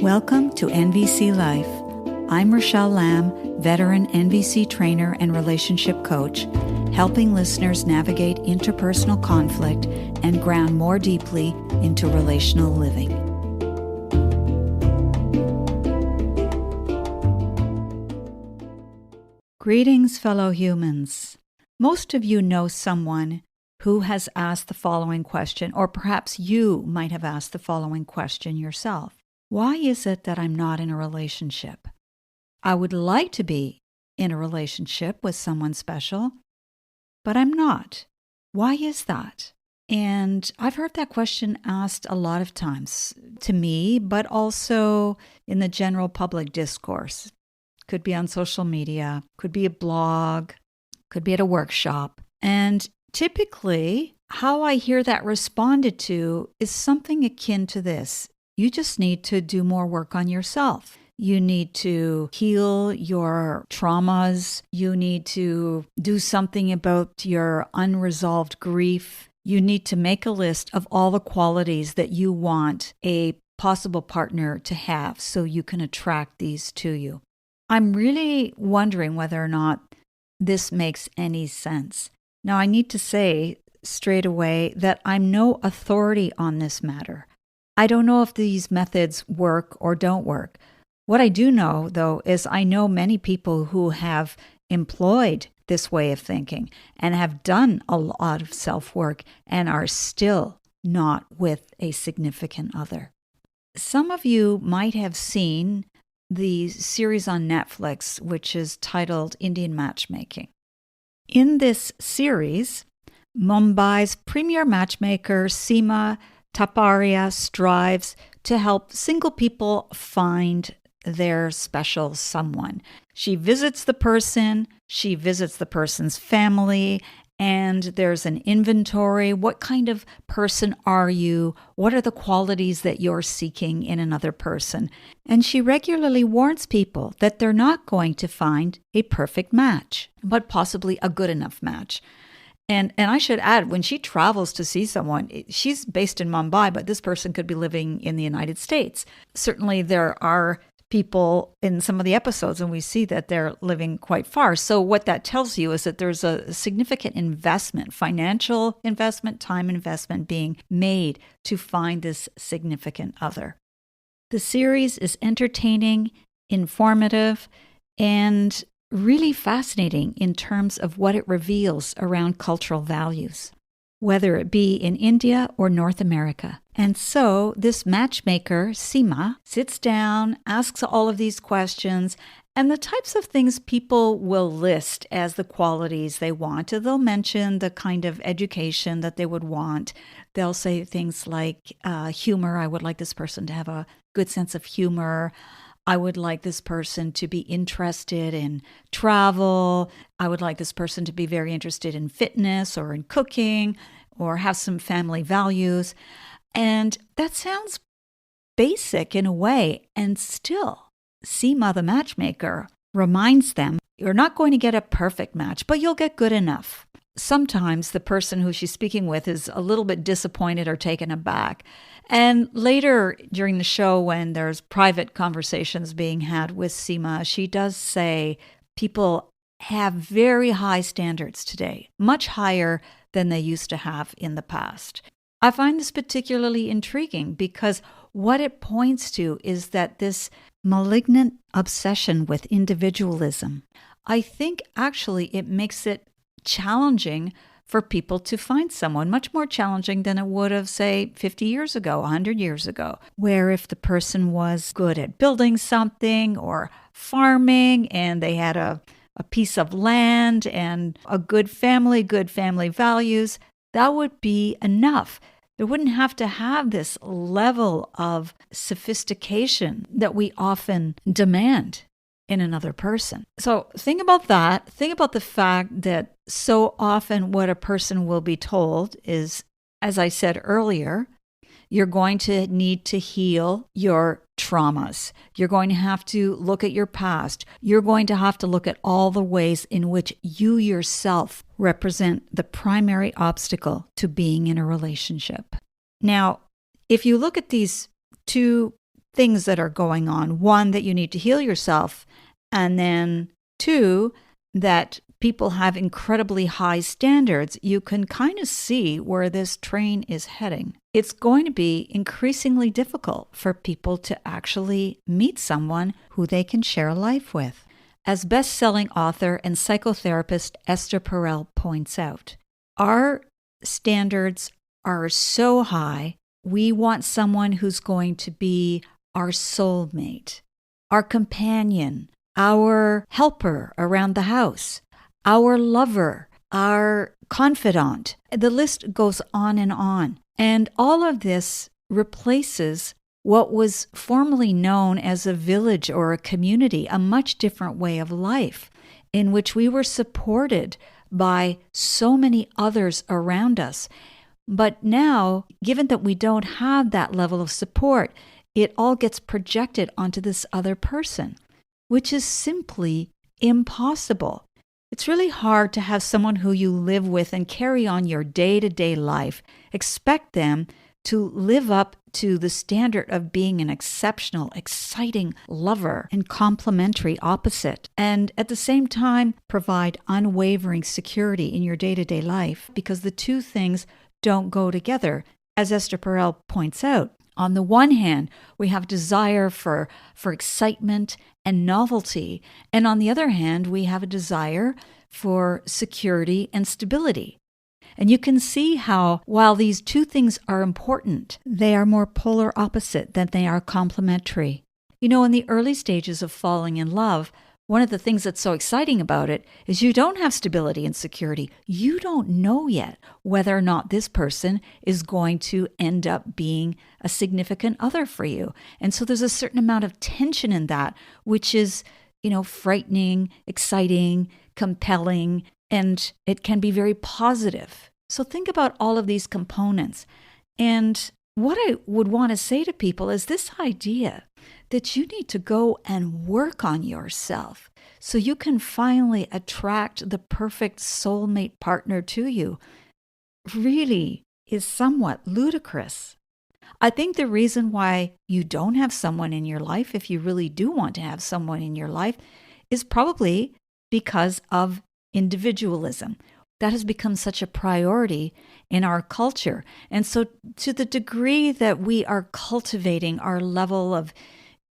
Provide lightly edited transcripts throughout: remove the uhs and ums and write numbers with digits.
Welcome to NVC Life. I'm Rachelle Lamb, veteran NVC trainer and relationship coach, helping listeners navigate interpersonal conflict and ground more deeply into relational living. Greetings, fellow humans. Most of you know someone who has asked the following question, or perhaps you might have asked the following question yourself. Why is it that I'm not in a relationship? I would like to be in a relationship with someone special, but I'm not. Why is that? And I've heard that question asked a lot of times to me, but also in the general public discourse. Could be on social media, could be a blog, could be at a workshop. And typically, how I hear that responded to is something akin to this. You just need to do more work on yourself. You need to heal your traumas. You need to do something about your unresolved grief. You need to make a list of all the qualities that you want a possible partner to have so you can attract these to you. I'm really wondering whether or not this makes any sense. Now, I need to say straight away that I'm no authority on this matter. I don't know if these methods work or don't work. What I do know, though, is I know many people who have employed this way of thinking and have done a lot of self-work and are still not with a significant other. Some of you might have seen the series on Netflix, which is titled Indian Matchmaking. In this series, Mumbai's premier matchmaker, Seema Taparia, strives to help single people find their special someone. She visits the person, she visits the person's family, and there's an inventory. What kind of person are you? What are the qualities that you're seeking in another person? And she regularly warns people that they're not going to find a perfect match, but possibly a good enough match. And I should add, when she travels to see someone, she's based in Mumbai, but this person could be living in the United States. Certainly there are people in some of the episodes, and we see that they're living quite far. So what that tells you is that there's a significant investment, financial investment, time investment being made to find this significant other. The series is entertaining, informative, and really fascinating in terms of what it reveals around cultural values, whether it be in India or North America. And so this matchmaker, Seema, sits down, asks all of these questions, and the types of things people will list as the qualities they want. They'll mention the kind of education that they would want. They'll say things like humor. I would like this person to have a good sense of humor. I would like this person to be interested in travel. I would like this person to be very interested in fitness or in cooking or have some family values. And that sounds basic in a way. And still, Seema, the matchmaker, reminds them, you're not going to get a perfect match, but you'll get good enough. Sometimes the person who she's speaking with is a little bit disappointed or taken aback. And later during the show, when there's private conversations being had with Seema, she does say people have very high standards today, much higher than they used to have in the past. I find this particularly intriguing because what it points to is that this malignant obsession with individualism, I think actually it makes it challenging for people to find someone, much more challenging than it would have, say, 50 years ago, 100 years ago, where if the person was good at building something or farming and they had a piece of land and a good family values, that would be enough. There wouldn't have to have this level of sophistication that we often demand in another person. So think about that. Think about the fact that so often what a person will be told is, as I said earlier, you're going to need to heal your traumas. You're going to have to look at your past. You're going to have to look at all the ways in which you yourself represent the primary obstacle to being in a relationship. Now, if you look at these two things that are going on. One, that you need to heal yourself. And then two, that people have incredibly high standards. You can kind of see where this train is heading. It's going to be increasingly difficult for people to actually meet someone who they can share life with. As best-selling author and psychotherapist Esther Perel points out, our standards are so high, we want someone who's going to be our soulmate, our companion, our helper around the house, our lover, our confidant. The list goes on. And all of this replaces what was formerly known as a village or a community, a much different way of life in which we were supported by so many others around us. But now, given that we don't have that level of support, it all gets projected onto this other person, which is simply impossible. It's really hard to have someone who you live with and carry on your day-to-day life, expect them to live up to the standard of being an exceptional, exciting lover and complementary opposite, and at the same time provide unwavering security in your day-to-day life, because the two things don't go together. As Esther Perel points out, on the one hand, we have desire for excitement and novelty, and on the other hand, we have a desire for security and stability. And you can see how, while these two things are important, they are more polar opposite than they are complementary. You know, in the early stages of falling in love, one of the things that's so exciting about it is you don't have stability and security. You don't know yet whether or not this person is going to end up being a significant other for you. And so there's a certain amount of tension in that, which is, frightening, exciting, compelling, and it can be very positive. So think about all of these components. And what I would want to say to people is this idea that you need to go and work on yourself so you can finally attract the perfect soulmate partner to you really is somewhat ludicrous. I think the reason why you don't have someone in your life, if you really do want to have someone in your life, is probably because of individualism. That has become such a priority in our culture. And so to the degree that we are cultivating our level of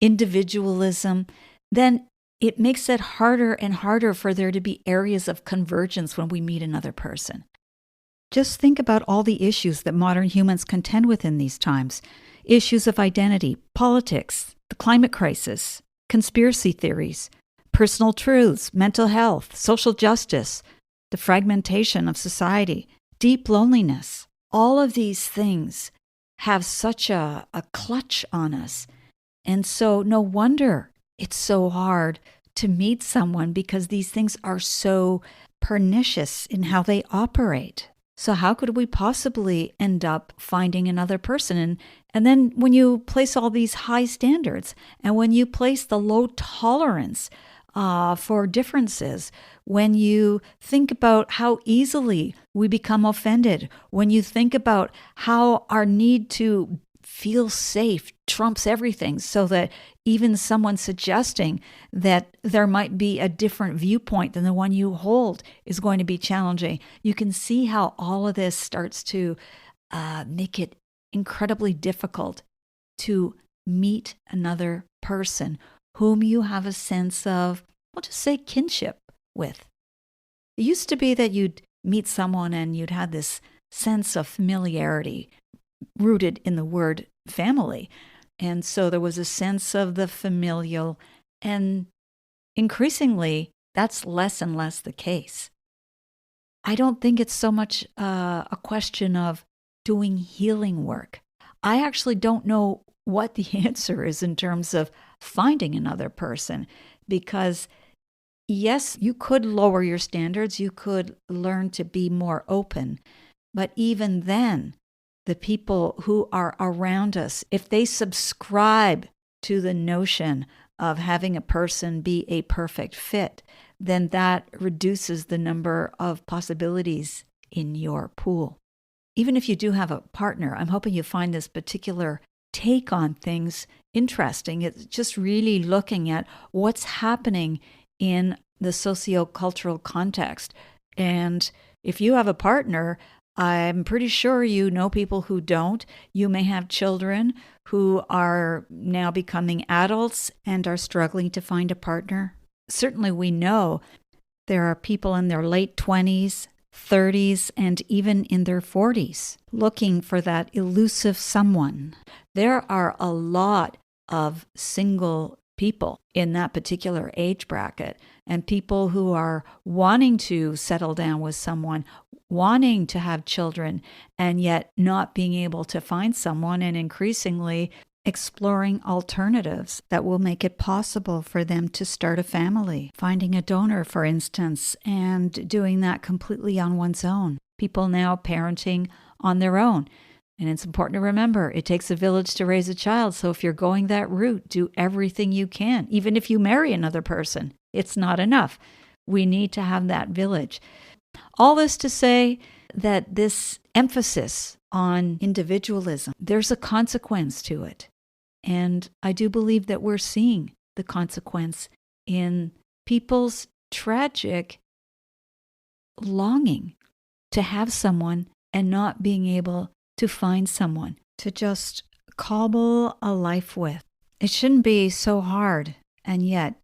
individualism, then it makes it harder and harder for there to be areas of convergence when we meet another person. Just think about all the issues that modern humans contend with in these times. Issues of identity, politics, the climate crisis, conspiracy theories, personal truths, mental health, social justice, the fragmentation of society, deep loneliness. All of these things have such a clutch on us. And so no wonder it's so hard to meet someone, because these things are so pernicious in how they operate. So how could we possibly end up finding another person? And then when you place all these high standards, and when you place the low tolerance for differences, when you think about how easily we become offended, when you think about how our need to feel safe trumps everything, so that even someone suggesting that there might be a different viewpoint than the one you hold is going to be challenging. You can see how all of this starts to make it incredibly difficult to meet another person whom you have a sense of, we'll just say, kinship with. It used to be that you'd meet someone and you'd have this sense of familiarity rooted in the word family. And so there was a sense of the familial, and increasingly that's less and less the case. I don't think it's so much a question of doing healing work. I actually don't know what the answer is in terms of finding another person, because yes, you could lower your standards, you could learn to be more open, but even then, the people who are around us, if they subscribe to the notion of having a person be a perfect fit, then that reduces the number of possibilities in your pool. Even if you do have a partner, I'm hoping you find this particular take on things interesting. It's just really looking at what's happening in the sociocultural context. And if you have a partner, I'm pretty sure you know people who don't. You may have children who are now becoming adults and are struggling to find a partner. Certainly we know there are people in their late 20s, 30s, and even in their 40s looking for that elusive someone. There are a lot of single people in that particular age bracket, and people who are wanting to settle down with someone, wanting to have children, and yet not being able to find someone, and increasingly exploring alternatives that will make it possible for them to start a family. Finding a donor, for instance, and doing that completely on one's own. People now parenting on their own. And it's important to remember, it takes a village to raise a child. So if you're going that route, do everything you can. Even if you marry another person, it's not enough. We need to have that village. All this to say that this emphasis on individualism, there's a consequence to it. And I do believe that we're seeing the consequence in people's tragic longing to have someone and not being able to find someone to just cobble a life with. It shouldn't be so hard, and yet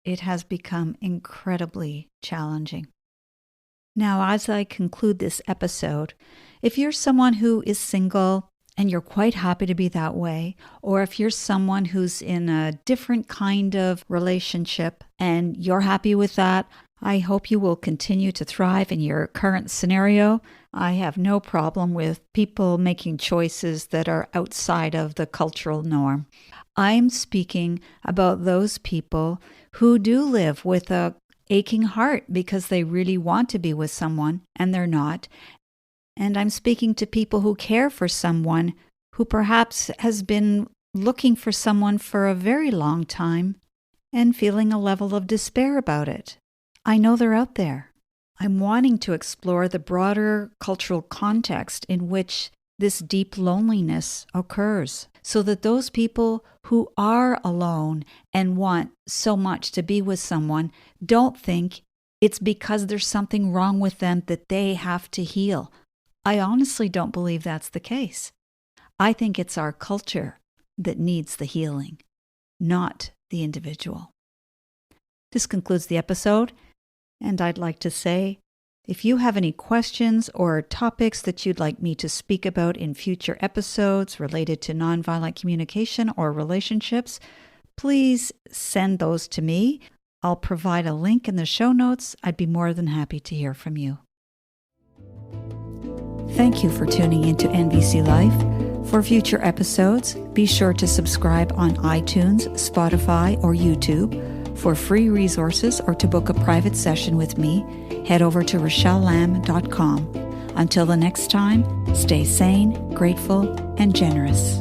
it has become incredibly challenging. Now, as I conclude this episode, if you're someone who is single and you're quite happy to be that way, or if you're someone who's in a different kind of relationship and you're happy with that, I hope you will continue to thrive in your current scenario. I have no problem with people making choices that are outside of the cultural norm. I'm speaking about those people who do live with a aching heart because they really want to be with someone and they're not. And I'm speaking to people who care for someone who perhaps has been looking for someone for a very long time and feeling a level of despair about it. I know they're out there. I'm wanting to explore the broader cultural context in which this deep loneliness occurs, so that those people who are alone and want so much to be with someone don't think it's because there's something wrong with them that they have to heal. I honestly don't believe that's the case. I think it's our culture that needs the healing, not the individual. This concludes the episode, and I'd like to say, if you have any questions or topics that you'd like me to speak about in future episodes related to nonviolent communication or relationships, please send those to me. I'll provide a link in the show notes. I'd be more than happy to hear from you. Thank you for tuning into NVC Life. For future episodes, be sure to subscribe on iTunes, Spotify, or YouTube. For free resources or to book a private session with me, head over to RachelleLamb.com. Until the next time, stay sane, grateful, and generous.